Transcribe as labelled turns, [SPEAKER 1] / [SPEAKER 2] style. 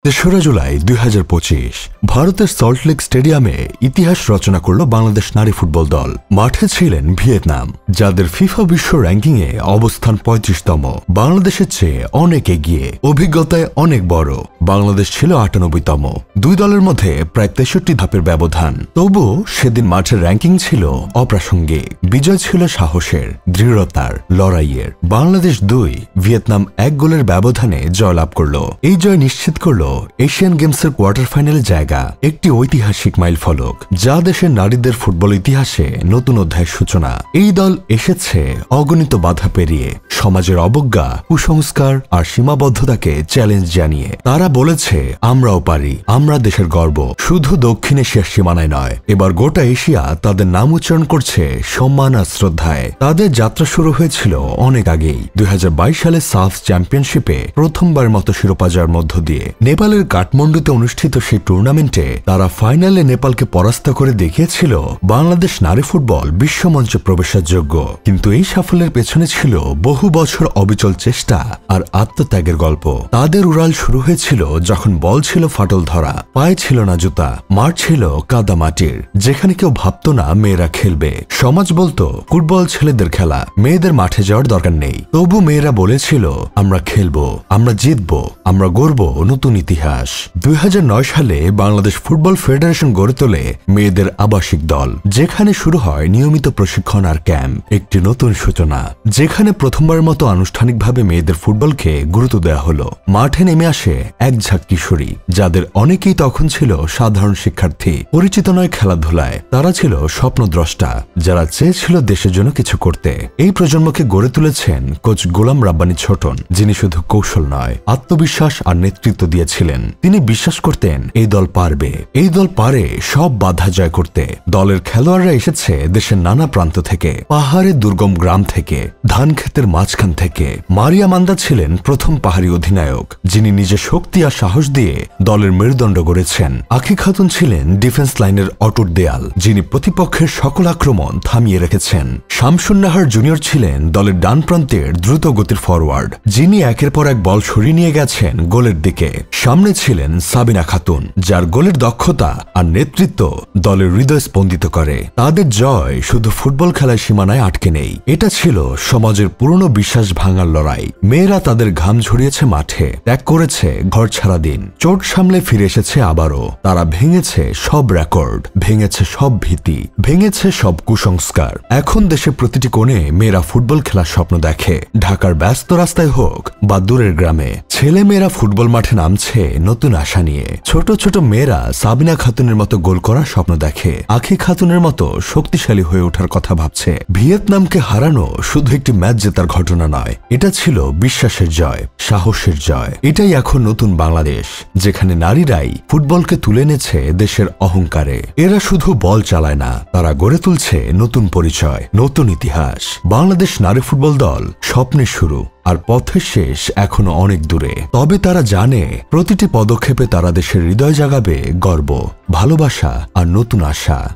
[SPEAKER 1] তেসরা জুলাই ২০২৫ ভারতের সল্টলেক স্টেডিয়ামে ইতিহাস রচনা করল বাংলাদেশ নারী ফুটবল দল। মাঠে ছিলেন ভিয়েতনাম, যাদের ফিফা বিশ্ব র্যাঙ্কিংয়ে অবস্থান ৩৫তম। বাংলাদেশের চেয়ে অনেক এগিয়ে, অভিজ্ঞতায় অনেক বড়। বাংলাদেশ ছিল ৯৮তম। দুই দলের মধ্যে প্রায় ৬৩ ধাপের ব্যবধান। তবুও সেদিন মাঠের র্যাঙ্কিং ছিল অপ্রাসঙ্গিক। বিজয় ছিল সাহসের, দৃঢ়তার, লড়াইয়ের। বাংলাদেশ ২, ভিয়েতনাম ১ গোলের ব্যবধানে জয়লাভ করল। এই জয় নিশ্চিত করল এশিয়ান গেমসের কোয়ার্টার ফাইনালে জায়গা, একটি ঐতিহাসিক মাইলফলক যা দেশের নারীদের ফুটবল ইতিহাসে নতুন অধ্যায়ের সূচনা। এই দল এসেছে অগণিত বাধা পেরিয়ে, সমাজের অবজ্ঞা, কুসংস্কার আর সীমাবদ্ধতাকে চ্যালেঞ্জ জানিয়ে। তারা বলেছে, আমরাও পারি, আমরা দেশের গর্ব। শুধু দক্ষিণ এশিয়ার সীমানায় নয়, এবার গোটা এশিয়া তাদের নাম উচ্চারণ করছে সম্মান আর শ্রদ্ধায়। তাদের যাত্রা শুরু হয়েছিল অনেক আগেই। ২০২২ সালে সাফ চ্যাম্পিয়নশিপে প্রথমবার মতো শিরোপা জয়ের মধ্য দিয়ে। নেপালের কাঠমান্ডুতে অনুষ্ঠিত সেই টুর্নামেন্টে তারা ফাইনালে নেপালকে পরাস্ত করে দেখিয়েছিল বাংলাদেশ নারী ফুটবল বিশ্বমঞ্চে প্রবেশের যোগ্য। কিন্তু এই সাফল্যের পেছনে ছিল বহু বছর অবিচল চেষ্টা আর আত্মত্যাগের গল্প। তাদের উড়াল শুরু হয়েছিল যখন বল ছিল ফাটল ধরা, পায়ে ছিল না জুতা, মাঠ ছিল কাদা মাটির, যেখানে কেউ ভাবত না মেয়েরা খেলবে। সমাজ বলতো ফুটবল ছেলেদের খেলা, মেয়েদের মাঠে যাওয়ার দরকার নেই। তবু মেয়েরা বলেছিল, আমরা খেলবো, আমরা জিতবো, আমরা গড়ব নতুন ইতিহাস। ২০০৯ সালে বাংলাদেশ ফুটবল ফেডারেশন গড়ে তোলে মেয়েদের আবাসিক দল, যেখানে শুরু হয় নিয়মিত প্রশিক্ষণ আর ক্যাম্প। একটি নতুন সূচনা, যেখানে প্রথমবার মতো আনুষ্ঠানিকভাবে মেয়েদের ফুটবলকে গুরুত্ব দেওয়া হলো। মাঠে নেমে আসে এক ঝাঁক কিশোরী, যাদের অনেকেই তখন ছিল সাধারণ শিক্ষার্থী, পরিচিত নয় খেলাধুলায়। তারা ছিল স্বপ্নদ্রষ্টা, যারা চেয়েছিল দেশের জন্য কিছু করতে। এই প্রজন্মকে গড়ে তুলেছেন কোচ গোলাম রাব্বানী ছোটন, যিনি শুধু কৌশল নয়, আত্মবিশ্বাস আর নেতৃত্ব দিয়েছিলেন। তিনি বিশ্বাস করতেন এই দল পারবে, এই দল পারে সব বাধা জয় করতে। দলের খেলোয়াড়রা এসেছে দেশের নানা প্রান্ত থেকে, পাহাড়ের দুর্গম গ্রাম থেকে, ধান ক্ষেতের মাঝখান থেকে। মারিয়া মান্দা ছিলেন প্রথম পাহাড়ি অধিনায়ক, যিনি নিজের শক্তি আর সাহস দিয়ে দলের মেরুদণ্ড গড়েছেন। আখি খাতুন ছিলেন ডিফেন্স লাইনের অটুট দেয়াল, যিনি প্রতিপক্ষের সকল আক্রমণ থামিয়ে রেখেছেন। শামসুন নাহার জুনিয়র ছিলেন দলের ডান প্রান্তের দ্রুত গতির ফরওয়ার্ড, যিনি একের পর এক বল সরিয়ে নিয়ে গেছেন গোলের দিকে। সামনে ছিলেন সাবিনা খাতুন, যার গোলের দক্ষতা আর নেতৃত্ব দলের হৃদয় স্পন্দিত করে। তাদের জয় শুধু ফুটবল খেলায় সীমানায় আটকে নেই, এটা ছিল সমাজের পুরনো বিশ্বাস ভাঙার লড়াই। মেয়েরা তাদের ঘাম ঝরিয়েছে মাঠে, ত্যাগ করেছে ঘর ছাড়া দিন, চোট সামলে ফিরে এসেছে আবারও। তারা ভেঙেছে সব রেকর্ড, ভেঙেছে সব ভীতি, ভেঙেছে সব কুসংস্কার। এখন দেশের প্রতিটি কোণে মেয়েরা ফুটবল খেলার স্বপ্ন দেখে। ঢাকার ব্যস্ত রাস্তায় হোক বা দূরের গ্রামে, ছেলে মেয়েরা ফুটবল মাঠে নামছে নতুন আশা নিয়ে। ছোট ছোট মেয়েরা সাবিনা খাতুনের মতো গোল করার স্বপ্ন দেখে, আখি খাতুনের মতো শক্তিশালী হয়ে ওঠার কথা ভাবছে। ভিয়েতনামকে হারানো শুধু একটি ম্যাচ জেতার ঘটনা নয়, এটা ছিল বিশ্বাসের জয়, সাহসের জয়। এটাই এখন নতুন বাংলাদেশ, যেখানে নারীরাই ফুটবলকে তুলে এনেছে দেশের অহংকারে। এরা শুধু বল চালায় না, তারা গড়ে তুলছে নতুন পরিচয়, নতুন ইতিহাস। বাংলাদেশ নারী ফুটবল দল স্বপ্নের শুরু, আর পথের শেষ এখনো অনেক দূরে। তবে তারা জানে, প্রতিটি পদক্ষেপে তারা দেশের হৃদয় জাগাবে গর্ব, ভালোবাসা আর নতুন আশা।